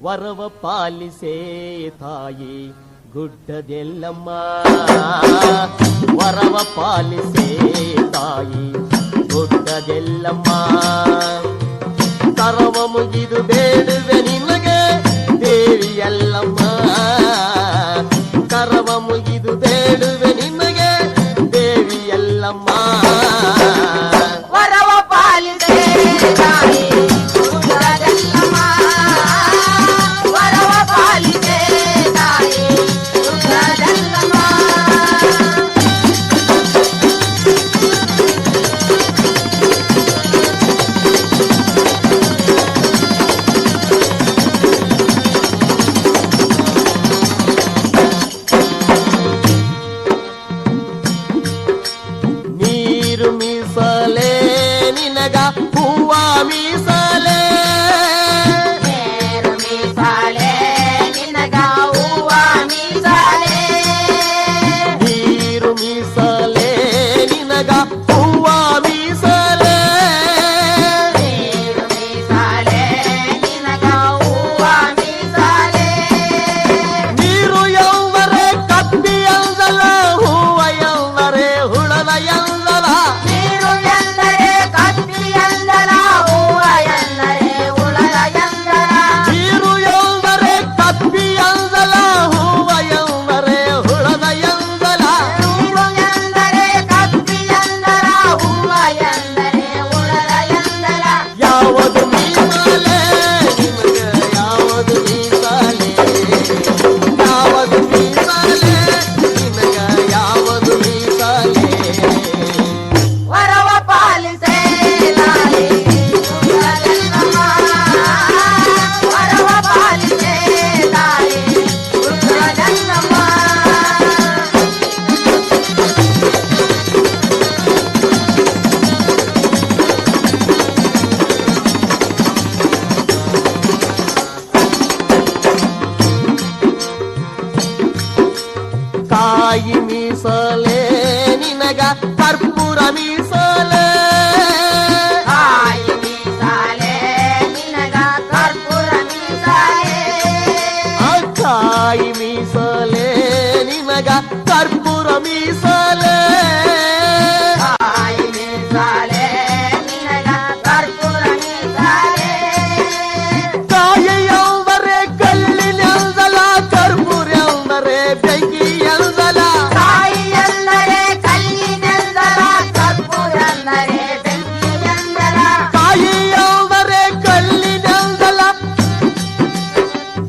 ವರವ ಪಾಲಿಸೇ ತಾಯಿ ಗುಡ್ಡದೆಲ್ಲಮ್ಮ, ವರವ ಪಾಲಿಸೇ ತಾಯಿ ಗುಡ್ಡದೆಲ್ಲಮ್ಮ. ತರವ ಮುಗಿದು ಬೇಡುವೆ ನಿನಗೆ ದೇವಿಯಲ್ಲಮ್ಮ, ಕರವ ಮುಗಿದು ಬೇಡುವೆ ನಿನಗೆ ದೇವಿಯಲ್ಲಮ್ಮ. ವರವ ಪಾಲಿಸೇ ತಾಯಿ ಗುಡ್ಡದೆಲ್ಲಮ್ಮ, ವರವ ಪಾಲಿಸೇ ತಾಯಿ ಗುಡ್ಡದೆಲ್ಲಮ್ಮ. ನೀರು ಮೀಸಲೇ ನಿನಗ ಹೂವ ಮೀಸಲೇ, ನೀರು ಮೀಸಲೇ ನಿನಗ ಹೂವ ಮೀಸಲೇ, ನೀರು ಮೀಸಲೇ ನಿನಗ ಹೂವ ಮೀಸಲೇ. ನೀರು ಮೀಸಲೇ ನಿನಗ ಹೂವ ಮೀಸಲೇ. ನೀರು ಎಂದರೆ ಕಪ್ಪಿ ಎಂದಲ, ಹೂವ ಎಂದರೆ ಹುಳದ ಎಂದಲ. ನೀರು ಎಂದರೆ ಕತ್ತಿ ಎಂದರ, ಹೂವ ಎಂದರೆ ಉಳದ ಎಂದರ. ನೀರು ಎಂದರೆ ಕಪ್ಪಿ ಎಂದಲ, ಹೂವ ಎಂದರೆ ಹುಳದ ಎಂದಲ. ನೀರು ಎಂದರೆ ಕತ್ತಿ ಎಂದರ, ಹೂವ ಎಂದರೆ ಉಳದ ಎಂದರ. ಯಾವುದು ಮೀಸಲೇ ನಿನಗ ಯಾವುದು ಮೀಸಲೇ, ಯಾವುದು ಮೀಸಲೇ ನಿನಗ ಯಾವುದು ಮೀಸಲೇ. ವರವ ಪಾಲಿಸೇ ತಾಯಿ ಗುಡ್ಡದೆಲ್ಲಮ್ಮ, ವರವ ಪಾಲಿಸೇ ತಾಯಿ ಗುಡ್ಡದೆಲ್ಲಮ್ಮ. ಕಾಯಿ ಮೀಸಲೇ ನಿನಗ ಕರ್ಪೂರ ಮೀಸಲೇ, ಕಾಯಿ ಮೀಸಲೇ ನಿನಗ ಕರ್ಪೂರ ಮೀಸಲೇ, ಆ ಕಾಯಿ ಮೀಸಲೇ ನಿನಗ ಕರ್ಪೂರ ಮೀಸಲೇ. ಕಾಯಿ ಮೀಸಲೇ ನಿನಗ ಕರ್ಪೂರ ಮೀಸಲೇ. ಕಾಯಿ ಎಂದರೆ ಕಲ್ಲಿನೆಂದಲ, ಕರ್ಪೂರ ಎಂದರೆ ಬೆಂಕಿ ಎಂದಲ. ಕಾಯಿ ಎಂದರೆ ಕಲ್ಲಿನೆಂದರ, ಕರ್ಪೂರ ಎಂದರೆ ಬೆಂಕಿ ಎಂದರ. ಕಾಯಿ ಎಂದರೆ ಕಲ್ಲಿನೆಂದಲ,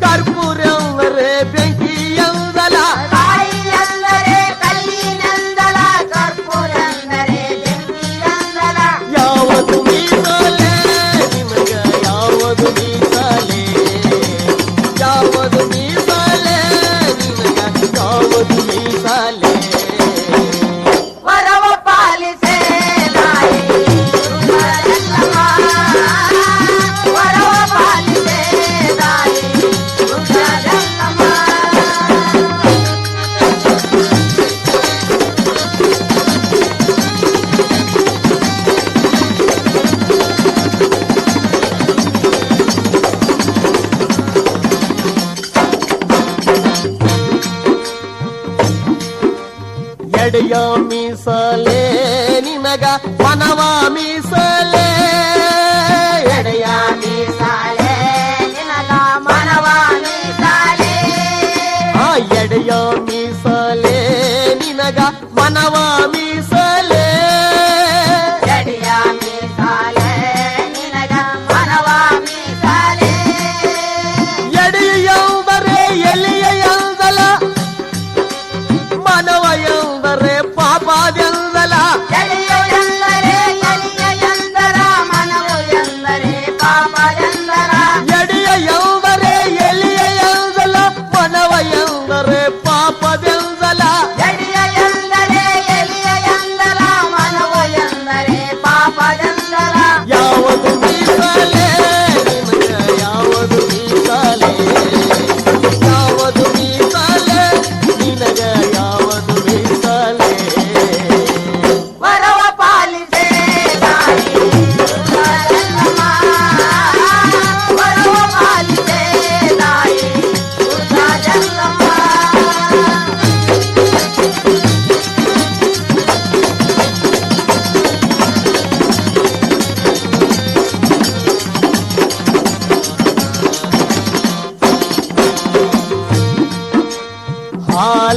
ಕರ್ಪೂರ ಎಂದರೆ ಬೆಂಕಿ ಎಂದಲ. ಕಾಯಿ ಎಂದರೆ ಕಲ್ಲಿನೆಂದಲ, ಕರ್ಪೂರ ಎಂದರೆ ಬೆಂಕಿ ಎಂದರ. ಯಾವುದು ಮೀಸಲೇ ನಿನಗ ಯಾವುದು ಮೀಸಲೇ, ಯಾವುದು ಮೀಸಲೇ ನಿನಗ ಯಾವುದು ಮೀಸಲೇ. ವರವ ಪಾಲಿಸೇ ತಾಯಿ ಗುಡ್ಡದೆಲ್ಲಮ್ಮ, ವರವ ಪಾಲಿಸೇ ತಾಯಿ ಗುಡ್ಡದೆಲ್ಲಮ್ಮ. ಎಡೆಯ ಮೀಸಲೇ ನಿನಗ ವನವ ಮೀಸಲೇ, ಎಡೆಯ ಮೀಸಲೇ ನಿನಗ ಮನವ ಮೀಸಲೇ, ಆ ಎಡೆಯ ಮೀಸಲೇ ನಿನಗ ವನವ ಮೀಸಲೇ. ಎಡೆಯ ಮೀಸಲೇ ನಿನಗ ಮನವ ಮೀಸಲೇ. ಎಡೆಯ ಎಂದರೆ ಎಲಿಯ ಎಂದಲ, ಮನವ ಎಂದರೆ ಪಾಪದೆಂದಲ. ಎಡೆಯ ಎಂದರೆ ಎಲಿಯ ಎಂದರ,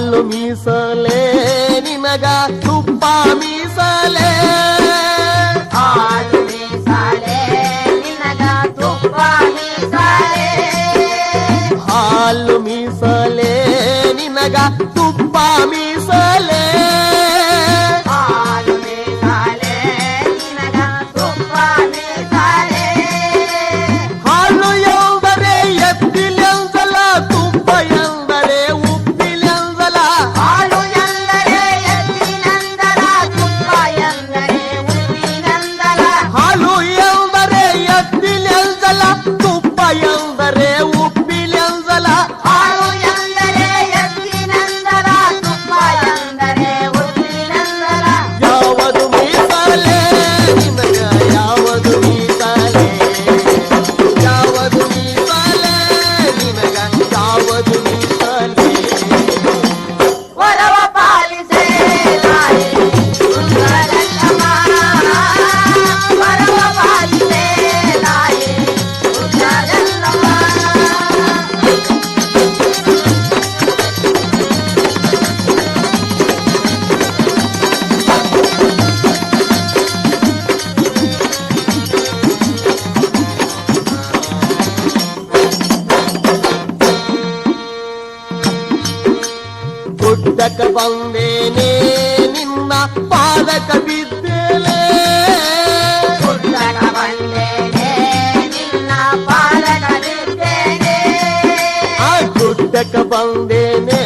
ಹಾಲು ಮೀಸಲೆ ನಿನಗ ತುಪ್ಪ ಮೀಸಲೆ ಹಾಲು ಮೀಸಲೆ ನಿನಗ ತುಪ್ಪ ಮೀಸಲೆ ಹಾಲು ಮೀಸಲೆ ನಿನಗ ತುಪ್ಪ ಮೀಸಲೆ ಹಾಲು ಮೀಸಲೆ ನಿನಗ ತುಪ್ಪ ಮೀಸಲೆ ಹಾಲು ಎಂದರೆ ಎತ್ತಿಲೆಂದಲ ತುಪ್ಪ ಎಂದರೆ ಉಪ್ಪಿಲೆಂದಲ ಹಾಲು ಎಂದರೆ ಎತ್ತಿನಂದಲ ತುಪ್ಪ ಎಂದರೆ ಉಪ್ಪಿನಂದಲ ಹಾಲು ಎಂದರೆ ಎತ್ತಿಲೆಂದಲ ತುಪ್ಪ ಎಂದರೆ ಉಪ್ಪಿಲೆಂದಲ ಹಾಲು ಎಂದರೆ ಎತ್ತಿನಂದಲ ತುಪ್ಪ ಎಂದರೆ ಉಪ್ಪಿನಂದಲ ಯಾವುದು ಮೀಸಲೆ ನಿನಗ ಯಾವುದು ಮೀಸಲೆ ಯಾವುದು ಮೀಸಲೆ ನಿನಗ ಯಾವುದು ಮೀಸಲೆ ವರವ ಪಾಲಿಸೆ ತಾಯಿ ಸುಂದರಮ್ಮ ವರವ ಪಾಲಿಸೆ ತಾಯಿ ಸುಂದರಮ್ಮ ಗುಡ್ಡಕ ಬಂದೇನೆ ನಿನ್ನ ಪಾದಕ ಬಿದ್ದೇನೆ ಗುಡ್ಡಕ ಬಂದೇನೆ ನಿನ್ನ ಪಾದಕ ಬಿದ್ದೇನೆ ಆ ಗುಡ್ಡಕ ಬಂದೇನೆ